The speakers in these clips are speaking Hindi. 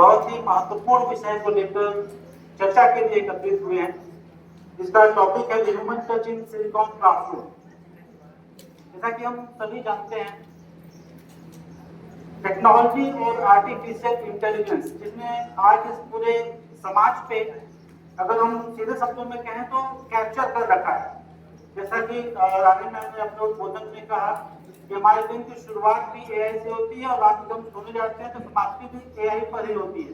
बहुत ही महत्वपूर्ण विषय को लेकर चर्चा के लिए एकत्रित हुए हैं, जिसका टॉपिक है human touch in silicon classroom. जैसा कि हम सभी जानते हैं, टेक्नोलॉजी और आर्टिफिशियल इंटेलिजेंस जिसने आज इस पूरे समाज पे, अगर हम सीधे शब्दों में कहें तो कैप्चर कर रखा है। जैसा कि रानी मैम ने अपने उद्बोधन में कहा कि हमारे दिन की शुरुआत भी एआई से होती है और रात जब हम सोने जाते हैं तो समाप्ति भी एआई पर ही होती है।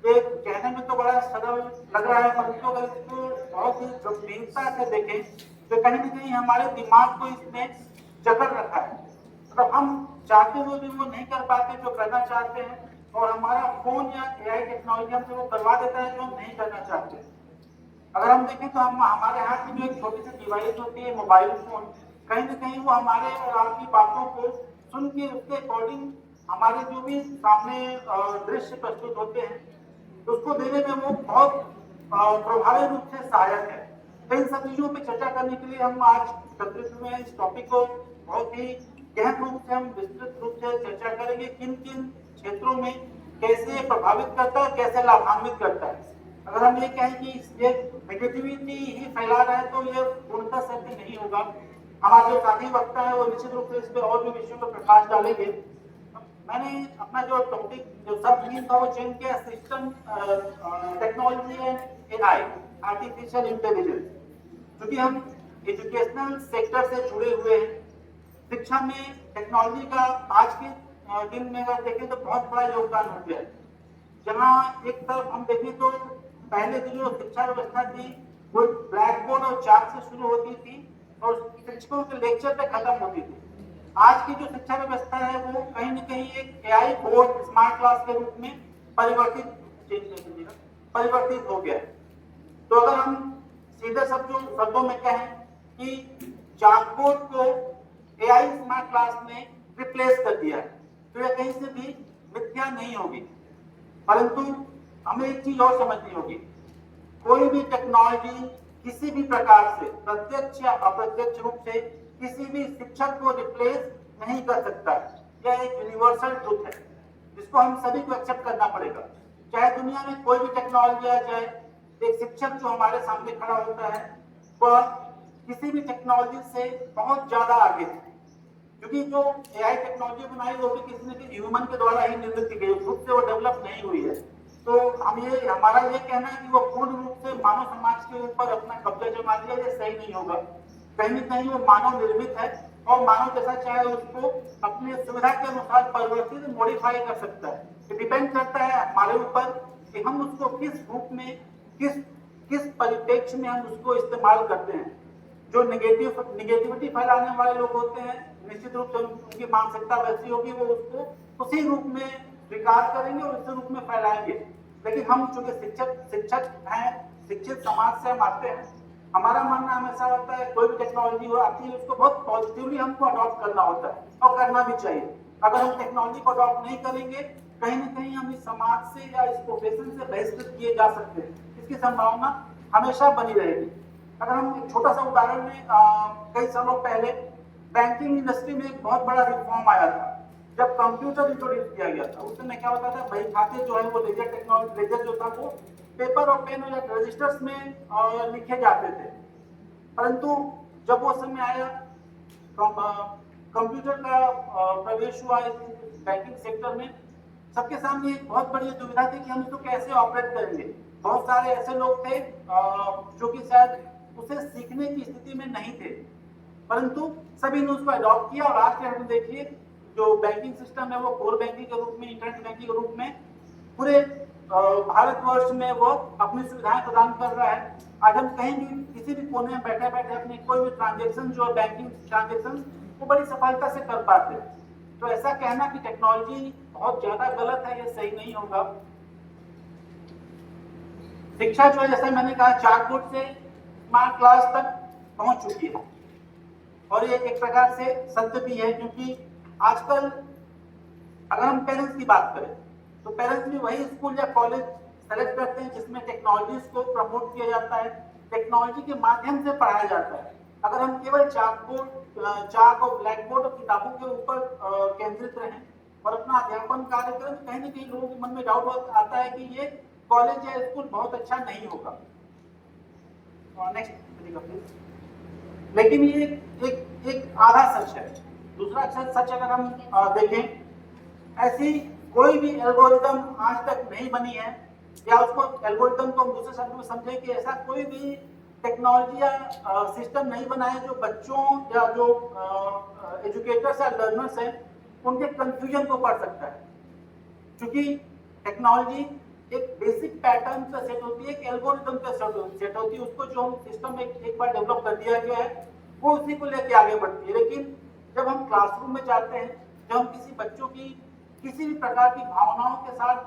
ये कहने में तो बड़ा सरल लग रहा है, परंतु अगर इसको बहुत ही गंभीरता से देखें तो कहीं न कहीं हमारे दिमाग को इसने जकड़ रखा है। मतलब हम चाहते हुए भी वो नहीं कर पाते जो करना चाहते हैं, और हमारा फोन या एआई टेक्नोलॉजी हमसे वो करवा देता है जो हम नहीं करना चाहते। अगर हम देखें तो हम हमारे हाथ में जो एक छोटी सी डिवाइस होती है मोबाइल फोन, कहीं ना कहीं वो हमारे और आपकी बातों को सुन के उसके अकॉर्डिंग हमारे जो भी सामने दृश्य प्रस्तुत होते हैं तो उसको देने में वो बहुत प्रभावी रूप से सहायक है। तो इन सब चीजों पर चर्चा करने के लिए हम आज एकत्रित हुए हैं। इस टॉपिक को बहुत ही गहन रूप से हम विस्तृत रूप से चर्चा करेंगे, किन किन क्षेत्रों में कैसे प्रभावित करता है, कैसे लाभान्वित करता है। अगर हम ये कहें कि ये नेगेटिविटी ही फैला रहा है तो ये पूर्णतः सत्य नहीं होगा। हमारे जो साथी वक्ता है वो निश्चित रूप से इस पर और भी विषयों पर प्रकाश डालेंगे। मैंने अपना जो टॉपिक जो सब थीम था वो चेंज किया, system technology and AI, artificial intelligence. क्योंकि हम एजुकेशनल सेक्टर से जुड़े हुए हैं, शिक्षा में टेक्नोलॉजी का आज के दिन में अगर देखें तो बहुत बड़ा योगदान हो गया है। जहाँ एक तरफ हम देखें तो पहले की जो शिक्षा व्यवस्था थी वो ब्लैक बोर्ड और चार्ट से शुरू होती थी और शिक्षकों के लेक्चर पे खत्म होती थी। आज की जो शिक्षा व्यवस्था है वो कहीं न कहीं एक एआई बोर्ड स्मार्ट क्लास के रूप में परिवर्तित हो गया है। तो अगर हम सीधे शब्दों में कहें कि चार्ट बोर्ड को एआई स्मार्ट क्लास ने रिप्लेस कर दिया है तो यह कहीं से भी मिथ्या नहीं होगी। परंतु हमें एक चीज और समझनी होगी, कोई भी टेक्नोलॉजी किसी भी प्रकार से प्रत्यक्ष या अप्रत्यक्ष रूप से किसी भी शिक्षक को रिप्लेस नहीं कर सकता। यह एक यूनिवर्सल ट्रुथ है जिसको हम सभी को एक्सेप्ट करना पड़ेगा। चाहे दुनिया में कोई भी टेक्नोलॉजी आ जाए, एक शिक्षक जो हमारे सामने खड़ा होता है वह किसी भी टेक्नोलॉजी से बहुत ज्यादा आगे है। क्योंकि जो एआई टेक्नोलॉजी बनाई वो भी किसी न किसी ह्यूमन के द्वारा ही निर्मित की गई, खुद से वो डेवलप नहीं हुई है। तो हमारा ये कहना है कि वो पूर्ण रूप से मानव समाज के ऊपर अपना कब्जा जमा लिया, ये सही नहीं होगा। कहीं न कहीं वो मानव निर्मित है और मानव जैसा चाहे उसको अपनी सुविधा के अनुसार परिवर्तित मॉडिफाई कर सकता है। ये डिपेंड करता है हमारे ऊपर कि हम उसको किस रूप में किस परिप्रेक्ष्य में हम उसको इस्तेमाल करते हैं। जो निगेटिविटी फैलाने वाले लोग होते हैं निश्चित रूप से उनकी मानसिकता वैसी होगी, वो उसको उसी रूप में स्वीकार करेंगे और उसी रूप में फैलाएंगे। लेकिन हम चूंकि शिक्षक हैं, शिक्षित समाज से हम आते हैं, हमारा मानना हमेशा होता है कोई भी टेक्नोलॉजी हो आती है उसको बहुत पॉजिटिवली हमको अडॉप्ट करना होता है और करना भी चाहिए। अगर हम टेक्नोलॉजी को अडॉप्ट नहीं करेंगे कहीं ना कहीं हम इस समाज से या इस प्रोफेशन से बहिष्कृत किए जा सकते हैं, इसकी संभावना हमेशा बनी रहेगी। अगर हम एक छोटा सा उदाहरण में कई सालों पहले बैंकिंग इंडस्ट्री में एक बहुत बड़ा रिफॉर्म आया था जब कंप्यूटर इंट्रोड्यूस किया गया था। उस समय क्या होता था, बही खाते जो है वो लेजर जो था वो पेपर और पेन या रजिस्टर्स में लिखे जाते थे। परंतु जब वो समय आया कंप्यूटर का प्रवेश हुआ इस बैंकिंग सेक्टर में, सबके सामने एक बहुत बड़ी दुविधा थी कि हम इसको कैसे ऑपरेट करेंगे। बहुत सारे ऐसे लोग थे जो कि शायद उसे सीखने की स्थिति में नहीं थे, परंतु सभी ने उसको अडॉप्ट किया और आज के हम देखिए जो बैंकिंग सिस्टम है वो कोर बैंकिंग के रूप में, इंटरनेट बैंकिंग के रूप में पूरे भारतवर्ष में वो अपनी सुविधाएं प्रदान कर रहा है। आज हम कहीं भी किसी भी कोने में बैठे बैठे अपने कोई भी ट्रांजेक्शन जो है बैंकिंग ट्रांजेक्शन वो बड़ी सफलता से कर पाते हैं। तो ऐसा कहना कि टेक्नोलॉजी बहुत ज्यादा गलत है ये सही नहीं होगा। शिक्षा जो है जैसे मैंने कहा चार्ट बोर्ड से स्मार्ट क्लास तक पहुंच चुकी है और ये एक प्रकार से सत्य भी है, क्योंकि आजकल अगर हम पेरेंट्स की बात करें तो पेरेंट्स भी वही स्कूल या कॉलेज सेलेक्ट करते हैं जिसमें टेक्नोलॉजी को प्रमोट किया जाता है, टेक्नोलॉजी के माध्यम से पढ़ाया जाता है। अगर हम केवल चाक और ब्लैक बोर्ड और किताबों के ऊपर केंद्रित रहें और अपना अध्यापन कार्य करें, तो कहीं ना कहीं लोगों के मन में डाउट आता है कि ये कॉलेज या स्कूल बहुत अच्छा नहीं होगा। Next please. लेकिन ये एक आधा सच है। दूसरा सच अगर हम देखें, ऐसी कोई भी एल्गोरिदम आज तक नहीं बनी है, या उसको एल्गोरिदम को हम दूसरे शब्द में समझें कि ऐसा कोई भी टेक्नोलॉजी या सिस्टम नहीं बना है जो बच्चों या जो एजुकेटर्स या लर्नर्स हैं उनके कंफ्यूजन को पढ़ सकता है। क्योंकि टेक्नोलॉजी एक बेसिक पैटर्न पे सेट होती है, एक एल्गोरिदम पे सेट होती है, उसको जो हम सिस्टम एक बार डेवलप कर दिया गया है वो उसी को लेके आगे बढ़ती है। लेकिन जब हम क्लासरूम में जाते हैं, जब हम किसी बच्चों की किसी भी प्रकार की भावनाओं के साथ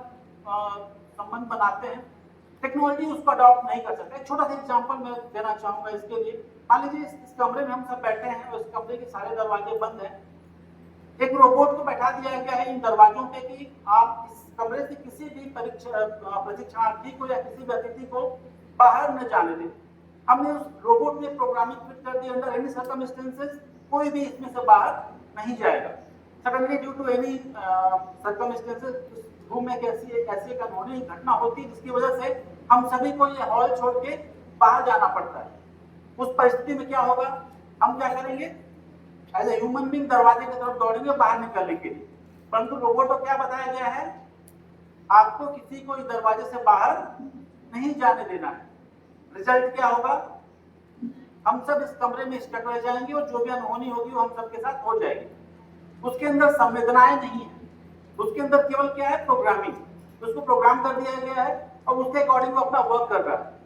संबंध बनाते हैं, टेक्नोलॉजी उसको अडॉप्ट नहीं कर सकता। एक छोटा सा एग्जांपल मैं देना चाहूंगा इसके लिए। मान लीजिए इस कमरे में हम सब बैठे हैं और इस कमरे के सारे दरवाजे बंद हैं। एक रोबोट को बैठा दिया गया है इन दरवाजों पे कि आप इस कमरे से किसी भी प्रशिक्षणार्थी को या किसी भी अतिथि को बाहर न जाने दें। हमने उस रोबोट में प्रोग्रामिंग फिट कर दी, अंडर एनी सर्कमस्टेंसेस कोई भी इसमें से बाहर नहीं जाएगा। Suddenly due to any circumstances room में ऐसी एक अनहोनी घटना होती है जिसकी वजह से हम सभी को ये हॉल छोड़ के बाहर जाना पड़ता है। उस परिस्थिति में क्या होगा, हम क्या करेंगे, एज ए ह्यूमन बीइंग दरवाजे की तरफ दौड़ेंगे बाहर निकलने के लिए। परंतु रोबोट को क्या बताया गया है, आपको किसी को इस दरवाजे से बाहर नहीं जाने देना है। रिजल्ट क्या होगा, हम सब इस कमरे में स्टक रह जाएंगे और जो भी अनहोनी होगी वो हम सबके साथ हो जाएगी। उसके अंदर संवेदनाएं नहीं है, उसके अंदर केवल क्या है, प्रोग्रामिंग। उसको प्रोग्राम कर दिया गया है और उसके अकॉर्डिंग वो अपना वर्क कर रहा है।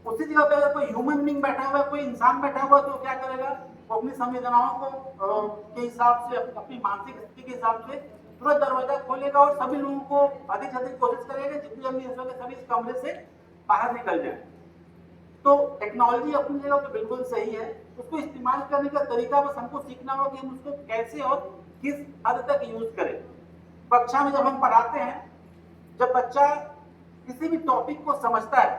उसी जगह पे अगर कोई ह्यूमन बीइंग बैठा हुआ है, कोई इंसान बैठा हुआ है, तो क्या करेगा, वो अपनी संवेदनाओं को के हिसाब से, अपनी मानसिक स्थिति के हिसाब से तुरंत दरवाजा खोलेगा और सभी लोगों को अधिक से अधिक कोशिश करेगा जितनी जल्दी हो सके सभी इस कमरे से बाहर निकल जाए। तो टेक्नोलॉजी अपनी जगह पे बिल्कुल सही है, उसको इस्तेमाल करने का तरीका बस हमको सीखना होगा कि हम उसको कैसे और किस हद तक यूज करें। कक्षा में जब हम पढ़ाते हैं, जब बच्चा किसी भी टॉपिक को समझता है,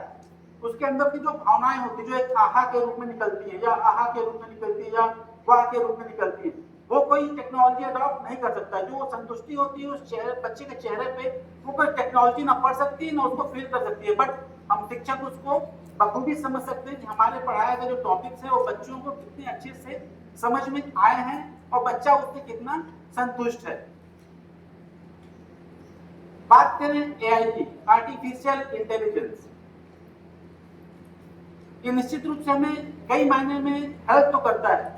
उसके अंदर की जो भावनाएं होती है, जो एक आहा के रूप में निकलती है या आहा के रूप में निकलती है या वाह के रूप में निकलती है, वो कोई टेक्नोलॉजी अडॉप्ट नहीं कर सकता। जो संतुष्टि होती है उस बच्चे के चेहरे पे, वो कोई टेक्नोलॉजी ना पढ़ सकती है ना उसको फील कर सकती है। बट हम शिक्षक उसको बखूबी समझ सकते हैं कि हमारे पढ़ाए गए जो टॉपिक्स है वो बच्चों को कितने अच्छे से समझ में आए हैं और बच्चा उससे कितना संतुष्ट है। बात करें एआई की, आर्टिफिशियल इंटेलिजेंस, ये निश्चित रूप से हमें कई मायने में हेल्प तो करता है।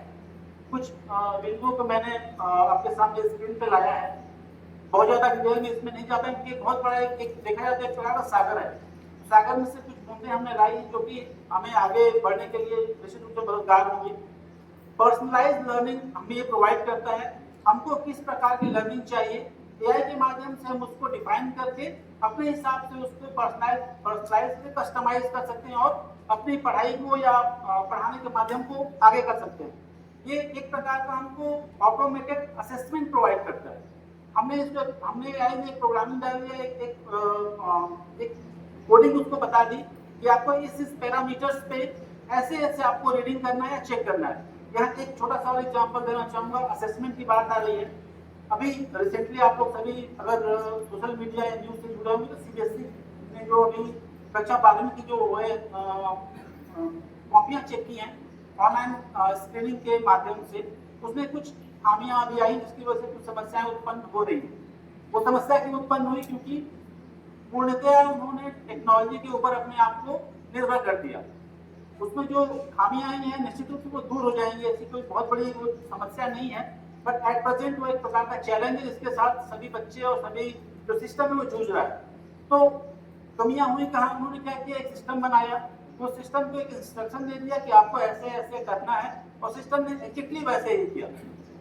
कुछ बिंदुओं को मैंने आपके सामने स्क्रीन पे लाया है, बहुत ज्यादा डिटेल में इसमें नहीं जाता क्योंकि बहुत बड़ा एक देखा जाता है एक प्रकार का सागर है। सागर में से कुछ बूंदे हमने लाई जो कि हमें आगे बढ़ने के लिए निश्चित रूप से मददगार होंगी। पर्सनलाइज्ड लर्निंग हमें ये प्रोवाइड करता है, हमको किस प्रकार की लर्निंग चाहिए, एआई के माध्यम से हम उसको डिफाइन करके अपने हिसाब से उसको पर्सनलाइज कस्टमाइज कर सकते हैं और अपनी पढ़ाई को या पढ़ाने के माध्यम को आगे कर सकते हैं। ये एक प्रकार का हमको ऑटोमेटेड असेसमेंट प्रोवाइड करता है। हमने एआई में एक प्रोग्रामिंग डाली है, एक कोडिंग उसको बता दी कि आपको इस पैरामीटर्स पे ऐसे ऐसे आपको रीडिंग करना है या चेक करना है। यहाँ एक छोटा सा और एग्जांपल देना चाहूंगा, असेसमेंट की बात आ रही है। अभी रिसेंटली आप लोग सभी अगर सोशल मीडिया या न्यूज से जुड़े होंगे तो सीबीएसई ने जो अभी कक्षा 12वीं की जो है कॉपियां चेक की हैं ऑनलाइन स्क्रीनिंग के माध्यम से, उसमें कुछ खामियां भी आई जिसकी वजह से कुछ समस्याएं उत्पन्न हो रही है। वो समस्या क्यों उत्पन्न हुई, क्योंकि पूर्णतया उन्होंने टेक्नोलॉजी के ऊपर अपने आप को निर्भर कर दिया। उसमें जो खामियां आई हैं निश्चित रूप से वो दूर हो जाएंगी, ऐसी कोई बहुत बड़ी समस्या नहीं है। बट एट प्रेजेंट वो एक प्रकार का चैलेंज है जिसके साथ सभी बच्चे और सभी जो सिस्टम है वो जूझ रहा है। तो कमियां हुई कहाँ, उन्होंने क्या किया, एक सिस्टम बनाया, वो सिस्टम को एक इंस्ट्रक्शन दे दिया कि आपको ऐसे ऐसे करना है और सिस्टम ने एग्जैक्टली वैसे ही किया।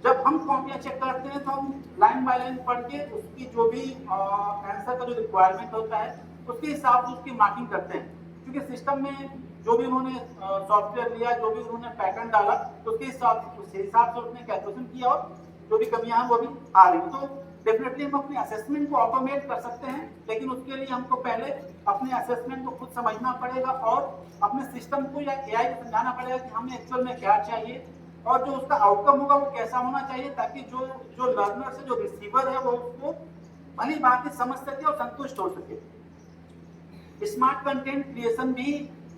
जब हम कॉपियां चेक करते हैं तो हम लाइन बाय लाइन पढ़ के उसकी जो भी आंसर का जो रिक्वायरमेंट होता है उसके हिसाब से उसकी मार्किंग करते हैं, क्योंकि सिस्टम में जो भी उन्होंने सॉफ्टवेयर लिया, जो भी उन्होंने पैटर्न डाला, उसके हिसाब से उसने कैलकुलेशन किया और जो भी कमियां हैं वो भी आ रही। तो डेफिनेटली हम अपने असेसमेंट को ऑटोमेट कर सकते हैं, लेकिन उसके लिए हमको पहले अपने असेसमेंट को खुद समझना पड़ेगा और अपने सिस्टम को या एआई को समझाना पड़ेगा कि हमें एक्चुअल में क्या चाहिए, और जो उसका आउटकम होगा वो कैसा होना चाहिए, ताकि जो जो लर्नर से जो रिसीवर है वो उसको भली भांति समझ सके और संतुष्ट हो सके। स्मार्ट कंटेंट क्रिएशन भी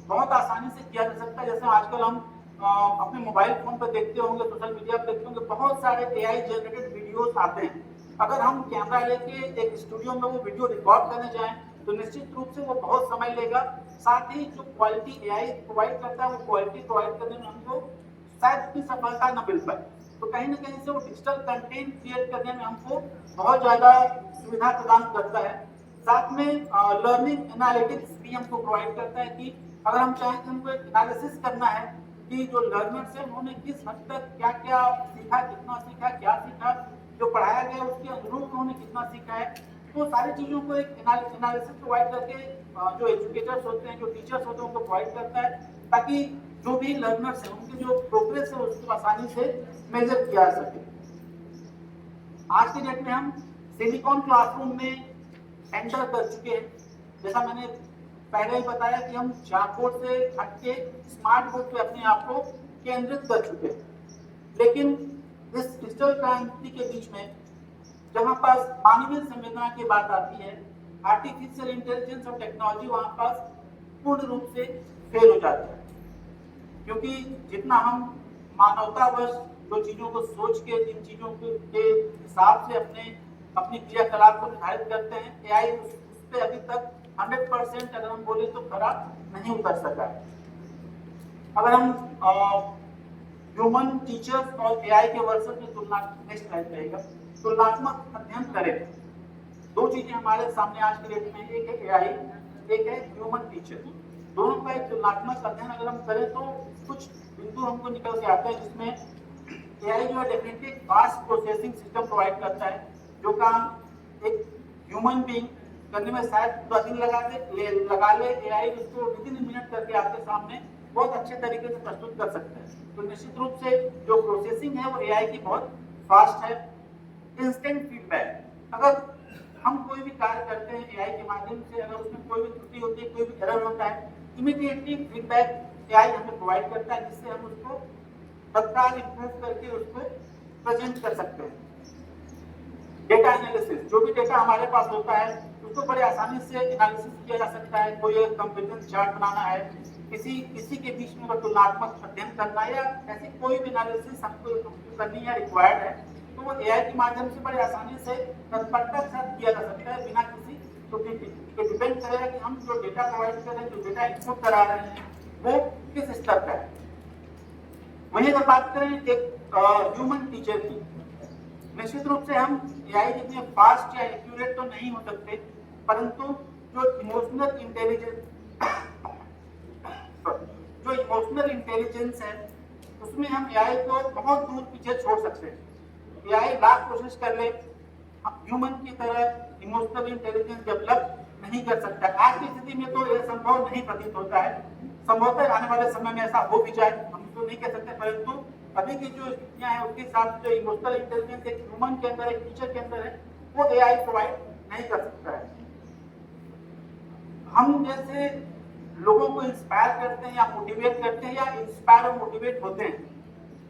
बहुत आसानी से किया जा सकता है। जैसे आजकल हम अपने मोबाइल फोन पर देखते होंगे, सोशल मीडिया पर देखते होंगे, बहुत सारे AI जनरेटेड वीडियोस आते हैं। अगर हम कैमरा लेके एक स्टूडियो में वो वीडियो रिकॉर्ड करने जाएं तो निश्चित रूप से वो बहुत समय लेगा। साथ ही जो क्वालिटी AI प्रोवाइड करता है वो क्वालिटी प्रोवाइड करने में हमको शायद उतनी सफलता न मिल पाए। तो कहीं ना कहीं से वो डिजिटल कंटेंट क्रिएट करने में हमको बहुत ज्यादा सुविधा प्रदान करता है। साथ में लर्निंग एनालिटिक्स भी हमको प्रोवाइड करता है कि अगर हम चाहें कि हमको एक एनालिसिस करना है कि जो लर्नर्स है उन्होंने किस हद तक क्या क्या सीखा, कितना सीखा, क्या सीखा, जो पढ़ाया गया उसके अनुरूप उन्होंने कितना सीखा है, तो सारी चीजों को एक एनालिसिस प्रोवाइड करके जो एजुकेटर्स होते हैं, जो टीचर्स होते हैं, उनको प्रोवाइड करता है, ताकि जो भी लर्नर्स हैं उनकी जो प्रोग्रेस है उसको आसानी से मेजर किया जा सके। आज के डेट में हम सिलिकॉन क्लासरूम में एंटर कर चुके हैं। जैसा मैंने पहले ही बताया कि हम चाकबोर्ड से हट के स्मार्ट बोर्ड पे अपने आप को केंद्रित कर चुके हैं। लेकिन इस डिजिटल क्रांति के बीच में जहां पास मानवीय संवेदना की बात आती है, आर्टिफिशियल इंटेलिजेंस और टेक्नोलॉजी वहां पास पूर्ण रूप से फेल हो जाता है। क्योंकि जितना हम मानवतावश जो चीजों को सोच के, जिन चीजों के हिसाब से अपनी क्रियाकलाप को निर्धारित करते हैं, AI उस पे अभी तक 100% अगर हम बोले तो खरा नहीं उतर सका है। अगर हम ह्यूमन टीचर्स और AI के वर्सेस में तुलना, नेक्स्ट स्लाइड रहेगा, तुलनात्मक अध्ययन करें, दो चीजें हमारे सामने आज के डेट में, एक है AI, एक है ह्यूमन टीचर। दोनों का एक तुलनात्मक अध्ययन अगर हम करें तो कुछ बिंदु हमको निकल के आते हैं, जिसमें AI जो है definitely fast processing system provide करता है, जो काम एक ह्यूमन बीइंग करने में शायद 2 दिन लगा ले, AI उसको विदिन मिनट करके आपके सामने बहुत अच्छे तरीके से प्रस्तुत कर सकते हैं। तो निश्चित रूप से जो प्रोसेसिंग है वो AI की बहुत फास्ट है। इंस्टेंट फीडबैक, अगर हम कोई भी कार्य करते हैं AI के माध्यम से, अगर उसमें कोई भी त्रुटि होती है, कोई भी एरर होता है, इमीडिएटली फीडबैक AI हमें प्रोवाइड करता है, जिससे हम उसको तत्काल इंप्रूव करके उसको प्रेजेंट कर सकते हैं। डेटा एनालिसिस, जो भी डेटा हमारे पास होता है उसको बड़े आसानी से एनालिसिस किया जा सकता है। कोई एक कंपैरिजन चार्ट बनाना है, किसी के बीच में तुलनात्मक अध्ययन करना है, या ऐसी कोई भी एनालिसिस हमको करनी है, रिक्वायर्ड है, तो वो AI के माध्यम से बड़े आसानी से तत्परता के साथ किया जा सकता है, बिना किसी त्रुटि के। ये डिपेंड करेगा कि हम जो डेटा प्रोवाइड कर रहे हैं, जो डेटा इनपुट करा रहे हैं, वो किस स्तर का है। वहीं अगर बात करें एक ह्यूमन टीचर की, निश्चित रूप से हम AI जितने फास्ट या एक्यूरेट तो नहीं हो सकते, परंतु जो इमोशनल इंटेलिजेंस है उसमें हम AI को बहुत दूर पीछे छोड़ सकते हैं। AI लाख कोशिश कर ले, ह्यूमन की तरह इमोशनल इंटेलिजेंस डेवलप नहीं कर सकता। आज की स्थिति में तो यह संभव नहीं प्रतीत होता है। संभवतः आने वाले समय में ऐसा हो भी जाए, हम तो नहीं कह सकते, परंतु अभी की जो स्थितियां हैं उसके हिसाब से जो इमोशनल इंटेलिजेंस एक ह्यूमन के अंदर, एक टीचर के अंदर है, वो AI प्रोवाइड नहीं कर सकता है। हम जैसे लोगों को इंस्पायर करते हैं या मोटिवेट करते हैं, या इंस्पायर और मोटिवेट होते हैं,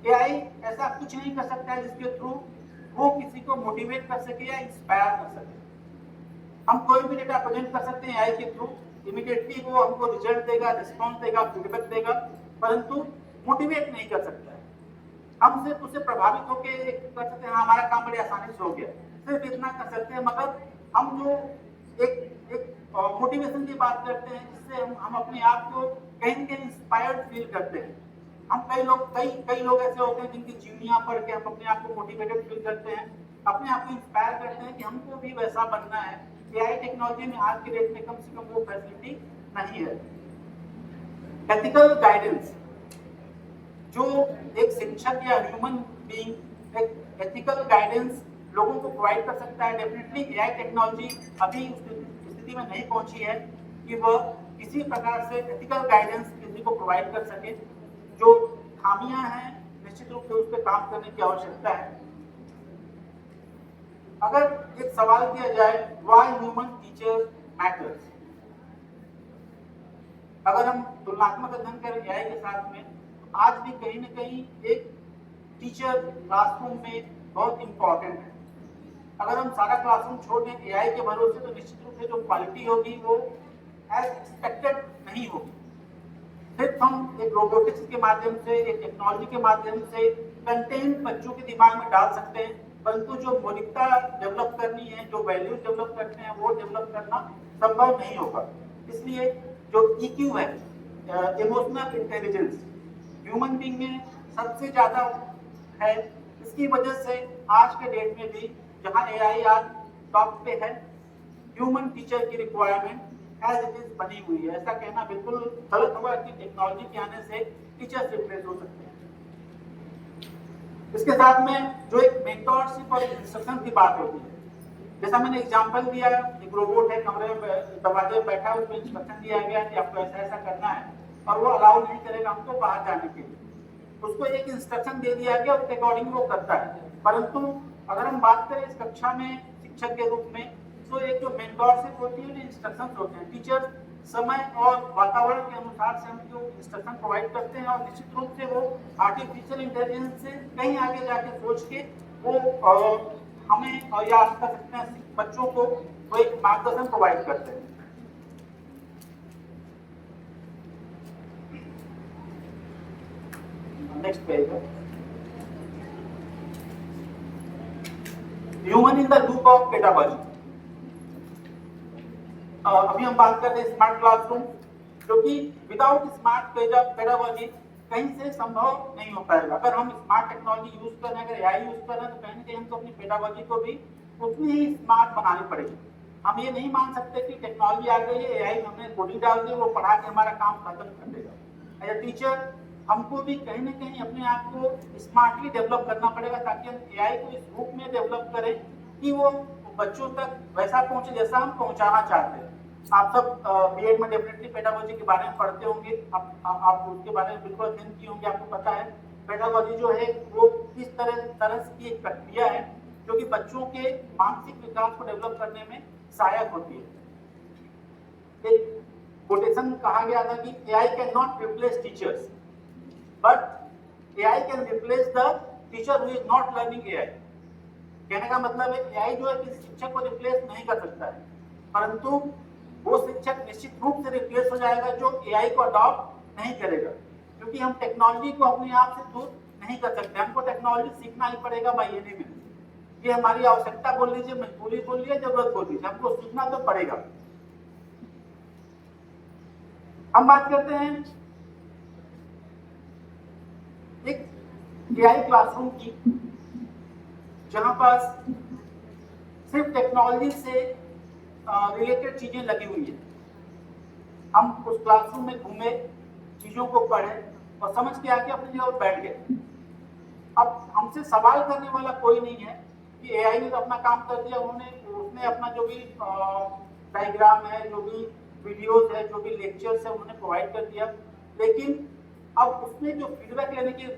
AI ऐसा कुछ नहीं कर सकता है जिसके थ्रू वो किसी को मोटिवेट कर सके या इंस्पायर कर सके। हम कोई भी डेटा प्रेजेंट कर सकते हैं AI के थ्रू, इमीडिएटली वो हमको रिजल्ट देगा, रिस्पॉन्स देगा, फीडबैक देगा, परंतु मोटिवेट नहीं कर सकता है। हम सिर्फ उससे प्रभावित होकर कर सकते हैं, हमारा काम बड़ी आसानी से हो गया, सिर्फ इतना कर सकते हैं। मगर हम जो एक मोटिवेशन की बात करते हैं, जिससे हम अपने आप को कहीं न कहीं इंस्पायर्ड फील करते हैं। हम कई लोग ऐसे होते हैं जिनकी जीवनियां पढ़ के हम अपने आप को मोटिवेटेड फील करते हैं, अपने आप को इंस्पायर करते हैं कि हमको भी वैसा बनना है। AI टेक्नोलॉजी में आज के डेट में कम से कम वो फैसिलिटी नहीं है। एथिकल गाइडेंस, जो एक शिक्षक या ह्यूमन बीइंग एक एथिकल गाइडेंस लोगों को प्रोवाइड कर सकता है, डेफिनेटली AI टेक्नोलॉजी अभी उस स्थिति में नहीं पहुंची है कि वह किसी प्रकार से एथिकल गाइडेंस किसी को प्रोवाइड कर सके। जो खामियां हैं निश्चित रूप से उस पर काम करने की आवश्यकता है। अगर एक सवाल किया जाए, व्हाई ह्यूमन टीचर्स मैटर्स, अगर हम तुलनात्मक अध्ययन करें AI के साथ में, आज भी कहीं न कहीं एक टीचर क्लासरूम में बहुत इंपॉर्टेंट है। अगर हम सारा क्लासरूम छोड़ दें एआई के भरोसे तो निश्चित रूप से जो क्वालिटी होगी वो एज एक्सपेक्टेड नहीं होगी। सिर्फ हम एक रोबोटिक्स के माध्यम से, एक टेक्नोलॉजी के माध्यम से कंटेंट बच्चों के दिमाग में डाल सकते हैं, परंतु जो मौलिकता डेवलप करनी है, जो वैल्यूज डेवलप करते हैं, वो डेवलप करना संभव नहीं होगा। इसलिए जो EQ है, इमोशनल इंटेलिजेंस, ह्यूमन बीइंग में सबसे ज्यादा है। इसकी वजह से आज के डेट में भी जहां एआई आज टॉप पे है, ह्यूमन टीचर की रिक्वायरमेंट एज इट इज बनी हुई है। ऐसा कहना बिल्कुल गलत होगा कि टेक्नोलॉजी के आने से टीचर्स रिप्लेस हो सकते हैं। इसके साथ में जो एक मेंटरशिप और इंस्ट्रक्शन की बात होती है, जैसा मैंने एग्जांपल दिया, एक रोबोट है कमरे में दरवाजे में बैठा है, उसको इंस्ट्रक्शन दिया गया कि आपको ऐसा ऐसा करना है और वो अलाउ नहीं करेगा हमको बाहर जाने के लिए। उसको एक इंस्ट्रक्शन दे दिया गया, उसके अकॉर्डिंग वो करता है। परंतु अगर हम बात करें इस कक्षा में शिक्षक के रूप में, तो एक जो मेंटरशिप होती है, जो इंस्ट्रक्शंस होते हैं, टीचर समय और वातावरण के अनुसार से हम जो इंस्ट्रक्शन प्रोवाइड करते हैं और निश्चित रूप से वो आर्टिफिशियल इंटेलिजेंस से कहीं आगे जाके सोच के वो हमें या कर सकते हैं बच्चों को वो एक मार्गदर्शन प्रोवाइड करते हैं। नेक्स्ट पेज है human in the loop of pedagogy. अभी हम बात कर रहे हैं स्मार्ट क्लासरूम, जो कि विदाउट स्मार्ट पेडागॉजी कहीं से संभव नहीं हो पाएगा। अगर हम स्मार्ट टेक्नोलॉजी यूज कर रहे हैं, अगर एआई यूज कर रहे हैं, तो कहीं ना कहीं हमको अपनी पेडागॉजी को भी उतनी ही स्मार्ट बनानी पड़ेगी। हम ये नहीं मान सकते कि टेक्नोलॉजी आ गई है, एआई हमने कोडिंग डाल दी, वो पढ़ा के हमारा काम खत्म कर देगा। एज ए टीचर हमको भी कहीं ना कहीं अपने आप को स्मार्टली डेवलप करना पड़ेगा, ताकि हम एआई को इस रूप में डेवलप करें कि वो बच्चों तक वैसा पहुंचे जैसा हम पहुंचाना चाहते हैं। आप सब बीएड में डेफिनेटली पेडागॉजी के बारे में पढ़ते होंगे, आप उसके बारे में बिल्कुल अध्ययन किए होंगे, आपको पता है पेडागॉजी जो है वो किस तरह की एक प्रक्रिया है जो कि बच्चों के मानसिक विकास को डेवलप करने में सहायक होती है। एक कोटेशन कहा गया था कि AI can not replace teachers, but AI can replace the teacher who is not learning AI. कहने का मतलब है एआई जो है किसी शिक्षक को रिप्लेस नहीं कर सकता है, परंतु वो शिक्षक निश्चित रूप से रिप्लेस हो जाएगा जो एआई को अडॉप्ट नहीं करेगा, क्योंकि हम टेक्नोलॉजी को अपने आप से दूर नहीं कर सकते। हमको टेक्नोलॉजी सीखना ही पड़ेगा बाय एनी मींस। ये हमारी आवश्यकता बोल लीजिए, मजबूरी बोल लीजिए, जरूरत बोल लीजिए, हमको सीखना तो पड़ेगा। हम बात करते हैं एक एआई क्लासरूम की, जहां पास सिर्फ टेक्नोलॉजी से रिलेटेड चीजें लगी हुई है। हम उस क्लासरूम में घूमे, चीजों को पढ़े और समझ के आके अपनी जगह पर बैठ गए। अब हमसे सवाल करने वाला कोई नहीं है कि एआई ने तो अपना काम कर दिया, उसने अपना जो भी डायग्राम है, जो भी वीडियोस है, जो भी लेक्चर्स है, उन्होंने प्रोवाइड कर दिया। लेकिन अब उसमें जो फीडबैक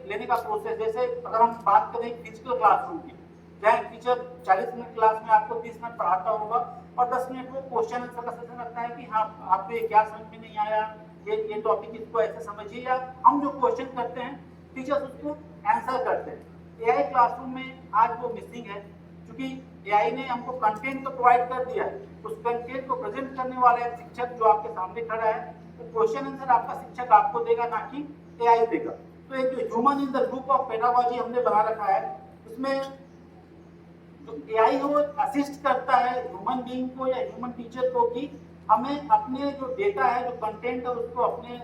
लेने का प्रोसेस, जैसे अगर हम बात करें फिजिकल क्लासरूम की, जहाँ टीचर 40 मिनट क्लास में आपको 30 मिनट पढ़ाता होगा और 10 मिनट वो क्वेश्चन आंसर का सेशन रखता है कि हाँ आपको ये क्या समझ में नहीं आया, ये टॉपिक इसको ऐसे समझिए, या हम जो क्वेश्चन करते हैं टीचर्स उसको आंसर करते हैं। एआई क्लासरूम में आज वो मिसिंग है, क्योंकि एआई ने हमको कंटेंट तो प्रोवाइड कर दिया है, उस कंटेंट को प्रेजेंट करने वाला एक शिक्षक जो आपके सामने खड़ा है, तो क्वेश्चन आंसर आपका शिक्षक आपको देगा, ना कि एआई देगा। तो एक जो human in the loop of pedagogy हमने बना रखा है, उसमें जो एआई है वो असिस्ट करता है ह्यूमन बीइंग को या ह्यूमन टीचर को कि हमें अपने जो डेटा है, जो कंटेंट है, उसको अपने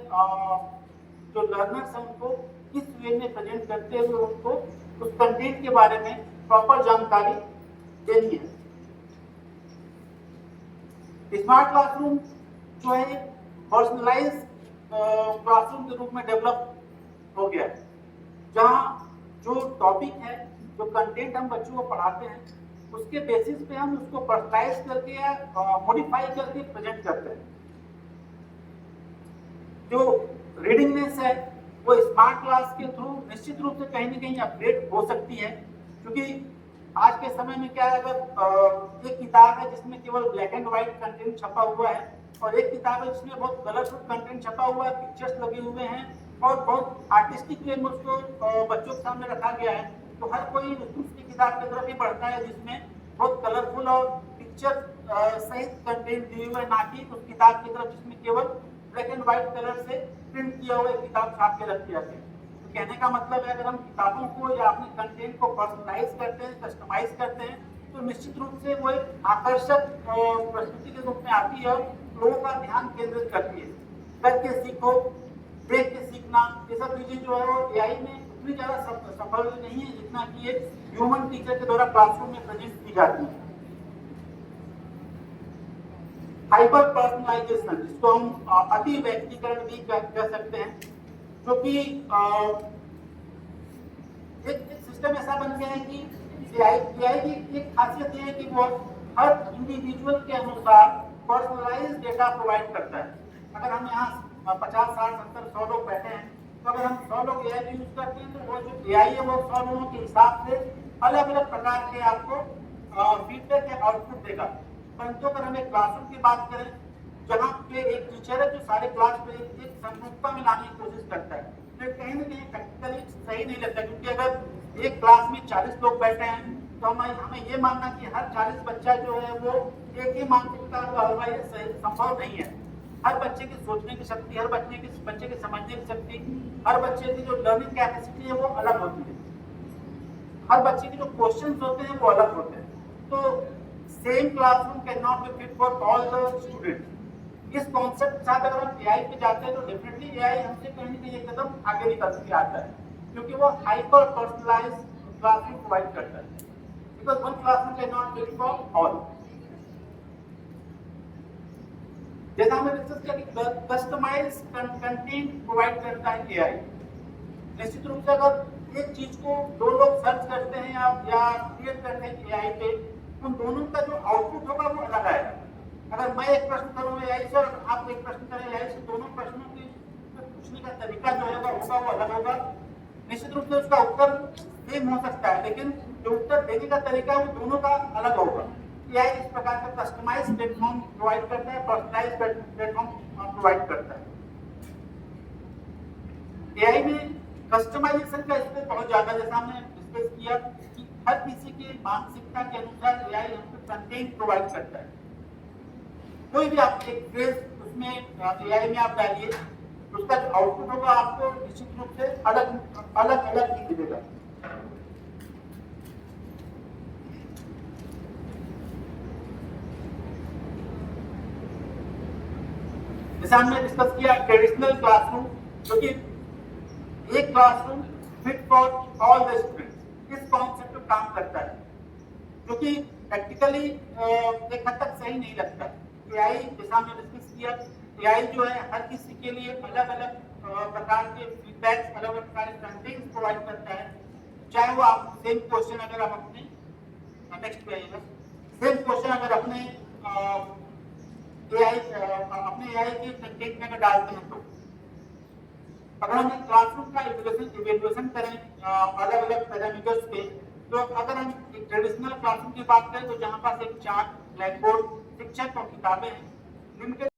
जो लर्नर्स हैं उनको किस वे में प्रेजेंट करते हुए उनको उस कंटेंट के बारे में प्रॉपर जानकारी देनी है। स्मार्ट क्लासरूम जो है पर्सनलाइज क्लासरूम के रूप में डेवलप हो गया है, जहाँ जो टॉपिक है, जो कंटेंट हम बच्चों को पढ़ाते हैं, उसके बेसिस पे हम उसको पर्सनलाइज करके या मॉडिफाई करके प्रेजेंट करते हैं। जो रीडिंगनेस है वो स्मार्ट क्लास के थ्रू निश्चित रूप से कहीं ना कहीं अपडेट हो सकती है, क्योंकि आज के समय में क्या है, अगर एक किताब है जिसमें केवल ब्लैक एंड व्हाइट कंटेंट छपा हुआ है और एक किताब है जिसमें बहुत कलरफुल कंटेंट छपा हुआ है, पिक्चर्स लगे हुए हैं, और बहुत आर्टिस्टिक वे में उसको बच्चों के सामने रखा गया है, तो हर कोई उसकी किताब की तरफ ही बढ़ता है जिसमें बहुत कलरफुल और पिक्चर सहित कंटेंट दी हुई है, ना कि उस किताब की तरफ जिसमें केवल ब्लैक एंड व्हाइट कलर से प्रिंट किया हुआ किताब छाप के रखी जाती है। तो कहने का मतलब है, अगर हम किताबों को या अपने कंटेंट को पर्सनलाइज करते हैं, कस्टमाइज करते हैं, तो निश्चित रूप से वो एक आकर्षक प्रस्तुति के रूप में आती है और लोगों का ध्यान केंद्रित करती है। करके सीखो, देख के सीखना, ये सब चीजें जो है वो एआई में उतनी ज्यादा सफल नहीं है जितना कि ये ह्यूमन टीचर के द्वारा क्लासरूम में प्रेजेंट की जाती है। हाइपर पर्सनलाइजेशन, जिसको हम अति व्यक्तिकरण भी कह सकते हैं, जो कि एक सिस्टम ऐसा बन गया है कि एआई की एक खासियत यह है कि वो हर इंडिविजुअल के अनुसार पर्सनलाइज्ड डेटा प्रोवाइड करता है। अगर हम यहाँ 50, 60, 70, 100 लोग बैठे हैं, तो अगर हम 100 लोग एआई यूज करते हैं, तो वो जो एआई है वो 100 लोगों के हिसाब से अलग अलग प्रकार के आपको फीडबैक या आउटपुट देगा। परंतु अगर हम एक क्लासरूम की बात करें, जहाँ पे एक टीचर है जो सारे क्लास में एक समरूपता में लाने की कोशिश करता है, तो कहीं ना कहीं प्रैक्टिकली सही नहीं लगता, क्योंकि अगर एक क्लास में 40 लोग बैठे हैं, तो हमें ये मानना कि हर 40 बच्चा जो है वो एक ही मानसिकता का होगा, ये सही संभव नहीं है। हर बच्चे की सोचने की शक्ति, हर बच्चे की समझने की शक्ति, हर बच्चे की जो लर्निंग कैपेसिटी है वो अलग होती है। हर बच्चे के जो क्वेश्चंस होते हैं वो अलग होते हैं। तो same classroom can not be fit for all the students. इस कॉन्सेप्ट के साथ अगर हम एआई पे जाते हैं, तो डेफिनेटली एआई हमसे कहीं ना कहीं एक कदम आगे निकल के आता है, क्योंकि वो हाइपर पर्सनलाइज्ड क्लासरूम प्रोवाइड करता है, because one classroom can not fit for all. जैसा हमने डिस्कस किया कि कस्टमाइज कंटेंट प्रोवाइड करता है एआई। निश्चित रूप से अगर एक चीज को दो लोग सर्च करते हैं या क्रिएट करते हैं एआई पे, उन दोनों का जो आउटपुट होगा वो अलग आएगा। अगर मैं एक प्रश्न करूँ एआई से और आप एक प्रश्न करें एआई से, दोनों प्रश्नों की पूछने का तरीका जो है वो अलग होगा। निश्चित रूप से उसका उत्तर सेम हो सकता है, लेकिन जो उत्तर देने का तरीका है वो दोनों का अलग होगा। एआई इस प्रकार का कस्टमाइज्ड प्लेटफॉर्म प्रोवाइड करता है, पर्सनलाइज्ड प्लेटफॉर्म प्रोवाइड करता है। एआई में कस्टमाइजेशन का इसमें बहुत ज्यादा, जैसा हमने डिस्कस किया कि हर किसी की मानसिकता के अनुसार एआई हमको कंटेंट प्रोवाइड करता है। कोई भी आप एक फ्रेज उसमें एआई में आप डालिए, उसका जो आउटपुट होगा आपको निश्चित रूप से अलग अलग ही मिलेगा। जैसा हमने डिस्कस किया ट्रेडिशनल क्लासरूम, जो कि एक classroom fit for all the students, इस कॉन्सेप्ट पे काम करता है, जो कि प्रैक्टिकली एक हद तक सही नहीं लगता। एआई, जैसा हमने डिस्कस किया, एआई जो है हर किसी के लिए अलग अलग प्रकार के फीडबैक्स, अलग अलग प्रकार के कंटेंट प्रोवाइड करता है। चाहे वो आप सेम क्वेश्चन अगर आप अपने नेक्स्ट पे आइएगा, सेम क्वेश्चन अगर अपने एआई के कंटेंट में अगर डालते हैं, तो अगर हम क्लासरूम का इवैल्यूएशन करें अलग अलग पैरामीटर्स पे, तो अगर हम एक ट्रेडिशनल क्लासरूम की बात करें, तो जहां पास एक चार्ट, ब्लैक बोर्ड, शिक्षक और किताबें हैं, लिमिटेड